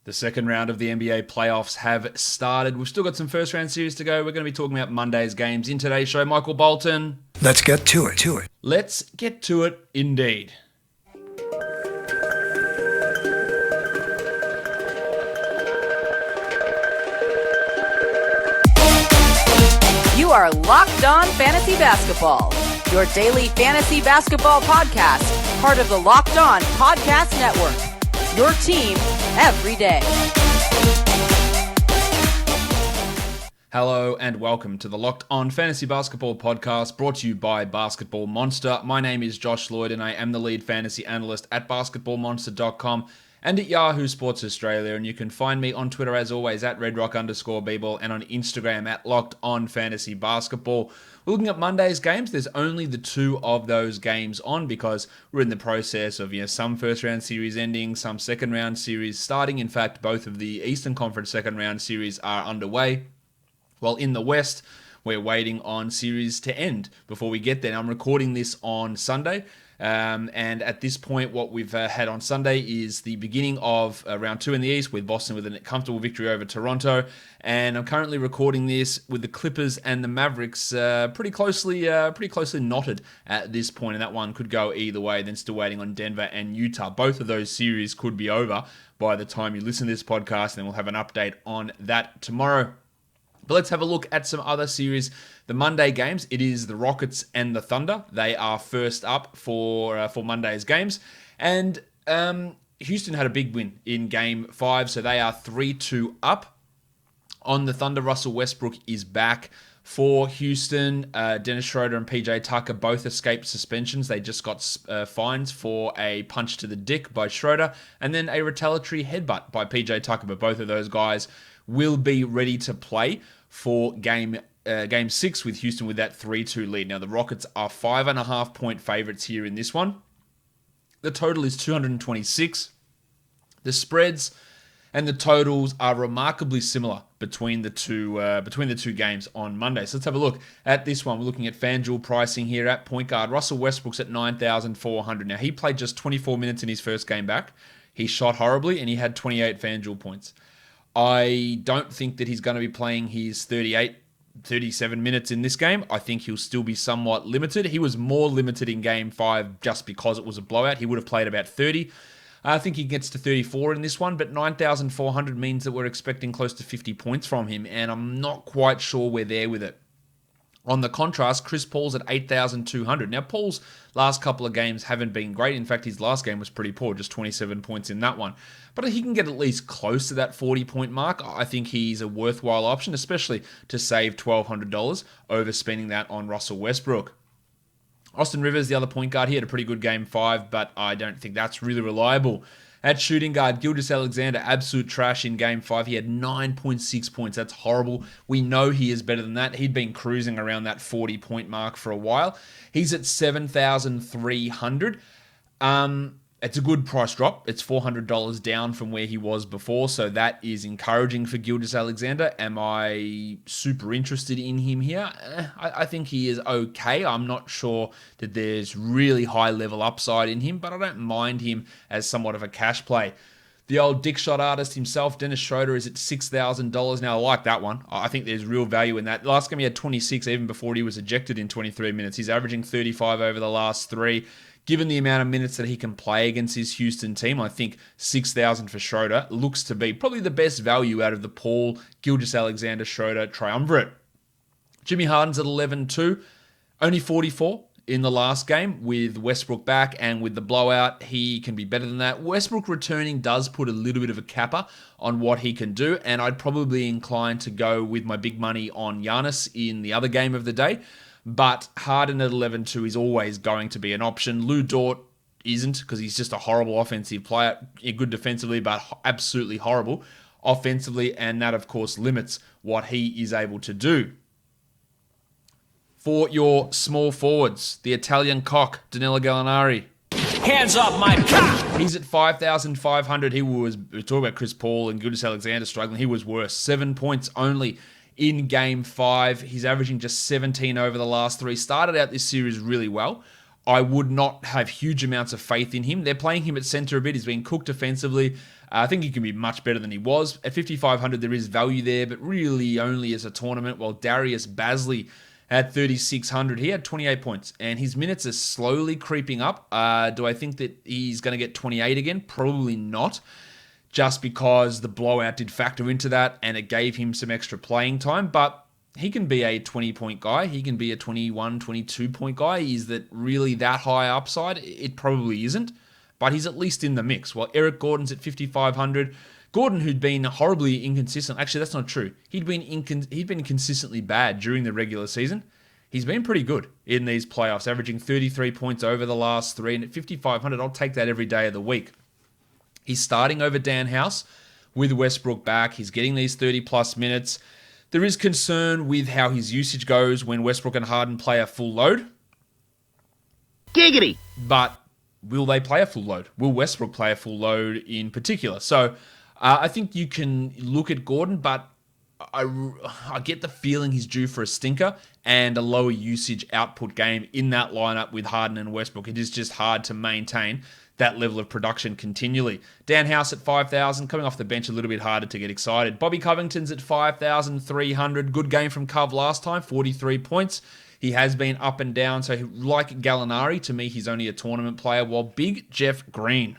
The second round of the NBA playoffs have started. We've still got some first round series to go. We're going to be talking about Monday's games in today's show. Michael Bolton. Let's get to it. Let's get to it indeed. You are Locked On Fantasy Basketball, your daily fantasy basketball podcast, part of the Locked On Podcast Network, your team every day. Hello and welcome to the Locked On Fantasy Basketball podcast brought to you by Basketball Monster. My name is Josh Lloyd and I am the lead fantasy analyst at basketballmonster.com and at Yahoo Sports Australia, and you can find me on Twitter as always at redrock_bball and on Instagram at Locked On Fantasy Basketball. We're looking at Monday's games. There's only the two of those games on because we're in the process of some first round series ending, some second round series starting. In fact, both of the Eastern Conference second round series are underway. While in the West, we're waiting on series to end before we get there. Now, I'm recording this on Sunday. And at this point, what we've had on Sunday is the beginning of round 2 in the East, with Boston with a comfortable victory over Toronto. And I'm currently recording this with the Clippers and the Mavericks pretty closely knotted at this point, and that one could go either way. Then still waiting on Denver and Utah. Both of those series could be over by the time you listen to this podcast, and then we'll have an update on that tomorrow. But let's have a look at some other series. The Monday games, it is the Rockets and the Thunder. They are first up for Monday's games. And Houston had a big win in Game 5, so they are 3-2 up. On the Thunder, Russell Westbrook is back for Houston. Dennis Schroeder and PJ Tucker both escaped suspensions. They just got fines for a punch to the dick by Schroeder and then a retaliatory headbutt by PJ Tucker. But both of those guys will be ready to play for Game 6 with Houston with that 3-2 lead. Now, the Rockets are 5.5 point favorites here in this one. The total is 226. The spreads and the totals are remarkably similar between the two games on Monday. So let's have a look at this one. We're looking at FanDuel pricing here at point guard. Russell Westbrook's at 9,400. Now, he played just 24 minutes in his first game back. He shot horribly and he had 28 FanDuel points. I don't think that he's going to be playing his 37 minutes in this game. I think he'll still be somewhat limited. He was more limited in Game 5 just because it was a blowout. He would have played about 30. I think he gets to 34 in this one, but 9,400 means that we're expecting close to 50 points from him, and I'm not quite sure we're there with it. On the contrast, Chris Paul's at 8,200. Now, Paul's last couple of games haven't been great. In fact, his last game was pretty poor, just 27 points in that one. But he can get at least close to that 40-point mark. I think he's a worthwhile option, especially to save $1,200 over spending that on Russell Westbrook. Austin Rivers, the other point guard, he had a pretty good Game 5, but I don't think that's really reliable. At shooting guard, Gilgeous-Alexander, absolute trash in Game 5. He had 9.6 points. That's horrible. We know he is better than that. He'd been cruising around that 40-point mark for a while. He's at 7,300. It's a good price drop. It's $400 down from where he was before, so that is encouraging for Gilgeous-Alexander. Am I super interested in him here? I think he is okay. I'm not sure that there's really high-level upside in him, but I don't mind him as somewhat of a cash play. The old dick shot artist himself, Dennis Schroeder, is at $6,000. Now, I like that one. I think there's real value in that. Last game he had 26 even before he was ejected in 23 minutes. He's averaging 35 over the last 3. Given the amount of minutes that he can play against his Houston team, I think 6,000 for Schroeder looks to be probably the best value out of the Paul, Gilgeous-Alexander, Schroeder triumvirate. Jimmy Harden's at 11-2, only 44 in the last game with Westbrook back, and with the blowout, he can be better than that. Westbrook returning does put a little bit of a capper on what he can do, and I'd probably incline to go with my big money on Giannis in the other game of the day. But Harden at 11-2 is always going to be an option. Lou Dort isn't, because he's just a horrible offensive player. Good defensively, but absolutely horrible offensively. And that, of course, limits what he is able to do. For your small forwards, the Italian cock, Danilo Gallinari. Hands off my cock! He's at 5,500. We're talking about Chris Paul and Gilgeous-Alexander struggling. He was worse. 7 points only in Game 5. He's averaging just 17 over the last 3. Started out this series really well. I would not have huge amounts of faith in him. They're playing him at center a bit. He's being cooked offensively. I think he can be much better than he was. At 5,500, there is value there, but really only as a tournament, while Darius Bazley at 3,600, he had 28 points, and his minutes are slowly creeping up. Do I think that he's going to get 28 again? Probably not, just because the blowout did factor into that, and it gave him some extra playing time, but he can be a 20-point guy. He can be a 21, 22-point guy. Is that really that high upside? It probably isn't, but he's at least in the mix. While Eric Gordon's at 5,500. Gordon, who'd been horribly inconsistent. Actually, that's not true. He'd been consistently bad during the regular season. He's been pretty good in these playoffs, averaging 33 points over the last 3. And at 5,500, I'll take that every day of the week. He's starting over Dan House with Westbrook back. He's getting these 30-plus minutes. There is concern with how his usage goes when Westbrook and Harden play a full load. Giggity! But will they play a full load? Will Westbrook play a full load in particular? So I think you can look at Gordon, but I get the feeling he's due for a stinker and a lower usage output game in that lineup with Harden and Westbrook. It is just hard to maintain that level of production continually. Dan House at 5,000, coming off the bench a little bit harder to get excited. Bobby Covington's at 5,300. Good game from Cov last time, 43 points. He has been up and down, so like Gallinari, to me, he's only a tournament player, while Big Jeff Green.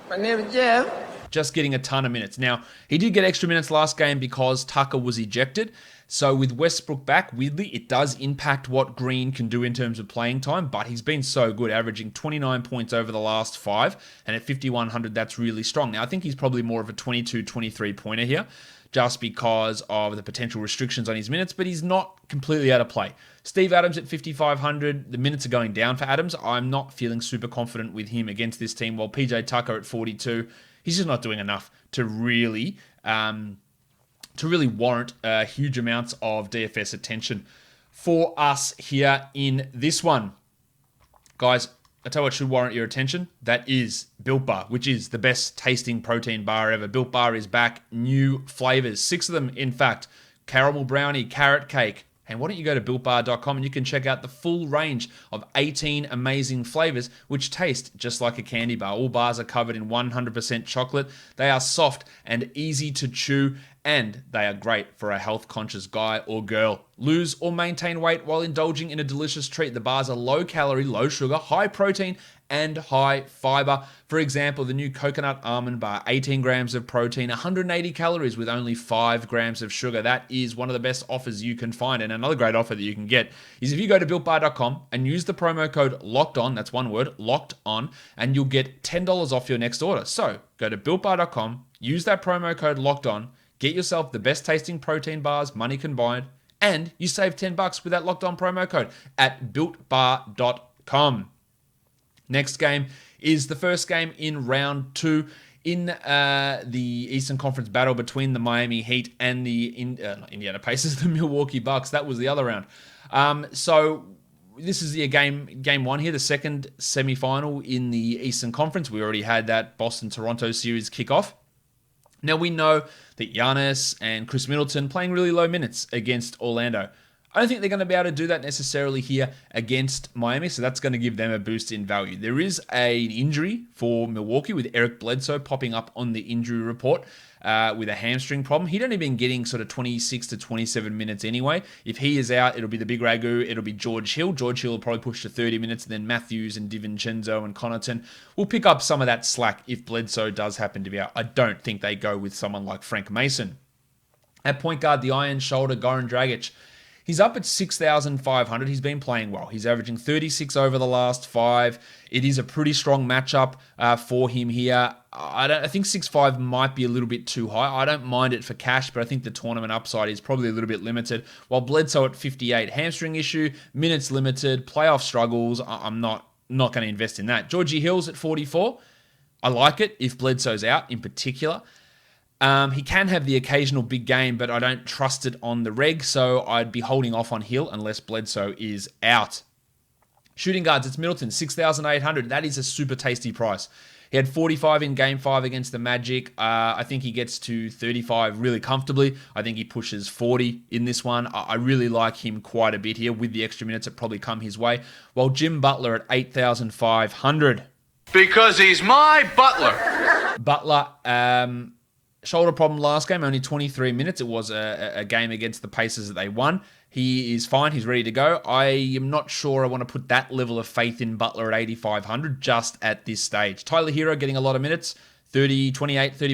My name is Jeff. Just getting a ton of minutes. Now, he did get extra minutes last game because Tucker was ejected. So with Westbrook back, weirdly, it does impact what Green can do in terms of playing time, but he's been so good, averaging 29 points over the last 5, and at 5,100, that's really strong. Now, I think he's probably more of a 22, 23-pointer here, just because of the potential restrictions on his minutes, but he's not completely out of play. Steve Adams at 5,500, the minutes are going down for Adams. I'm not feeling super confident with him against this team, while PJ Tucker at 42, he's just not doing enough to really warrant huge amounts of DFS attention for us here in this one. Guys, I tell you what should warrant your attention. That is Built Bar, which is the best tasting protein bar ever. Built Bar is back. New flavors. 6 of them, in fact. Caramel brownie, carrot cake. And why don't you go to BuiltBar.com and you can check out the full range of 18 amazing flavors which taste just like a candy bar. All bars are covered in 100% chocolate. They are soft and easy to chew, and they are great for a health-conscious guy or girl. Lose or maintain weight while indulging in a delicious treat. The bars are low calorie, low sugar, high protein, and high fiber. For example, the new coconut almond bar, 18 grams of protein, 180 calories with only 5 grams of sugar. That is one of the best offers you can find. And another great offer that you can get is if you go to BuiltBar.com and use the promo code LOCKEDON, that's one word, locked on, and you'll get $10 off your next order. So go to BuiltBar.com, use that promo code locked on, get yourself the best tasting protein bars, money combined, and you save $10 with that locked on promo code at BuiltBar.com. Next game is the first game in round 2 in the Eastern Conference battle between the Miami Heat and the Indiana Pacers, the Milwaukee Bucks. That was the other round. So this is the game 1 here, the second semifinal in the Eastern Conference. We already had that Boston-Toronto series kick off. Now we know that Giannis and Chris Middleton playing really low minutes against Orlando. I don't think they're going to be able to do that necessarily here against Miami, so that's going to give them a boost in value. There is an injury for Milwaukee with Eric Bledsoe popping up on the injury report with a hamstring problem. He'd only been getting sort of 26 to 27 minutes anyway. If he is out, it'll be the big ragu. It'll be George Hill. George Hill will probably push to 30 minutes, and then Matthews and DiVincenzo and Connaughton will pick up some of that slack if Bledsoe does happen to be out. I don't think they go with someone like Frank Mason. At point guard, the iron shoulder, Goran Dragic. He's up at 6,500. He's been playing well. He's averaging 36 over the last 5. It is a pretty strong matchup for him here. I think 6.5 might be a little bit too high. I don't mind it for cash, but I think the tournament upside is probably a little bit limited. While Bledsoe at 58, hamstring issue, minutes limited, playoff struggles. I'm not going to invest in that. Georgie Hill's at 44. I like it if Bledsoe's out in particular. He can have the occasional big game, but I don't trust it on the reg, so I'd be holding off on Hill unless Bledsoe is out. Shooting guards, it's Middleton, 6,800. That is a super tasty price. He had 45 in Game 5 against the Magic. I think he gets to 35 really comfortably. I think he pushes 40 in this one. I really like him quite a bit here. With the extra minutes that probably come his way. While Jim Butler at 8,500. Because he's my butler. Butler, shoulder problem last game, only 23 minutes. It was a game against the Pacers that they won. He is fine. He's ready to go. I am not sure I want to put that level of faith in Butler at 8,500 just at this stage. Tyler Hero getting a lot of minutes, 30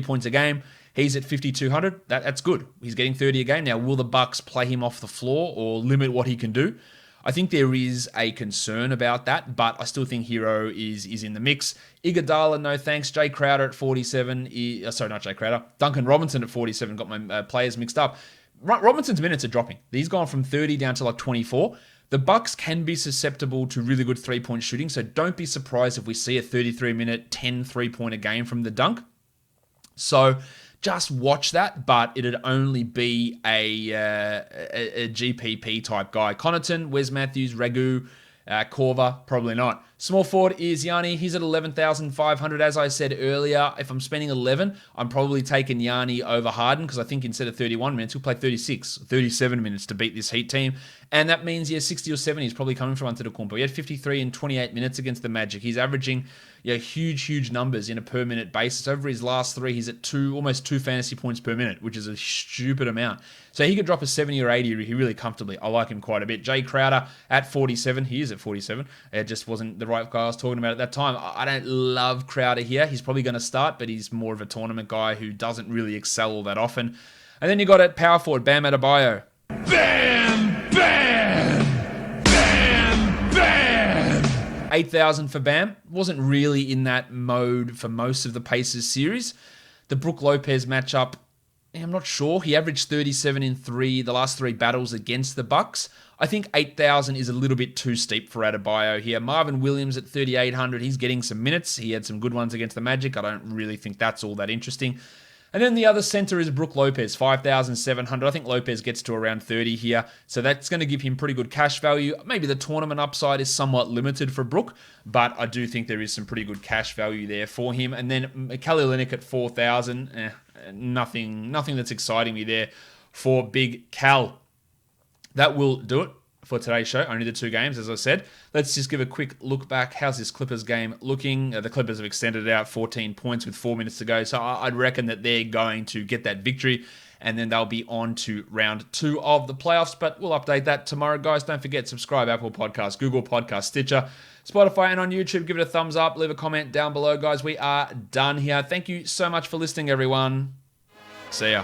points a game. He's at 5,200. That's good. He's getting 30 a game. Now, will the Bucks play him off the floor or limit what he can do? I think there is a concern about that, but I still think Hero is in the mix. Iguodala, no thanks. Jay Crowder at 47. Sorry, not Jay Crowder. Duncan Robinson at 47. Got my players mixed up. Robinson's minutes are dropping. He's gone from 30 down to like 24. The Bucks can be susceptible to really good three-point shooting, so don't be surprised if we see a 33-minute, 10 three-pointer game from the dunk. So just watch that, but it'd only be a GPP type guy. Connaughton, Wes Matthews, Ragu, Korver, probably not. Small forward is Yanni. He's at 11,500. As I said earlier, if I'm spending 11, I'm probably taking Yanni over Harden because I think instead of 31 minutes, he'll play 36, 37 minutes to beat this Heat team. And that means, 60 or 70 is probably coming from Antetokounmpo. He had 53 in 28 minutes against the Magic. He's averaging huge numbers in a per minute basis. Over his last three, he's at almost two fantasy points per minute, which is a stupid amount. So he could drop a 70 or 80 really comfortably. I like him quite a bit. Jay Crowder at 47. He is at 47. It just wasn't the right guy I was talking about at that time. I don't love Crowder here. He's probably going to start, but he's more of a tournament guy who doesn't really excel all that often. And then you got at power forward, Bam Adebayo. Bam, bam, bam, bam. 8,000 for Bam. Wasn't really in that mode for most of the Pacers series. The Brook Lopez matchup, I'm not sure. He averaged 37 in the last three battles against the Bucks. I think 8,000 is a little bit too steep for Adebayo here. Marvin Williams at 3,800. He's getting some minutes. He had some good ones against the Magic. I don't really think that's all that interesting. And then the other center is Brook Lopez, 5,700. I think Lopez gets to around 30 here. So that's going to give him pretty good cash value. Maybe the tournament upside is somewhat limited for Brook, but I do think there is some pretty good cash value there for him. And then Kelly Olynyk at 4,000. Nothing that's exciting me there for Big Cal. That will do it for today's show. Only the two games, as I said. Let's just give a quick look back. How's this Clippers game looking? The Clippers have extended it out 14 points with 4 minutes to go. So I'd reckon that they're going to get that victory, and then they'll be on to round 2 of the playoffs. But we'll update that tomorrow, guys. Don't forget, subscribe, Apple Podcasts, Google Podcasts, Stitcher, Spotify, and on YouTube. Give it a thumbs up. Leave a comment down below, guys. We are done here. Thank you so much for listening, everyone. See ya.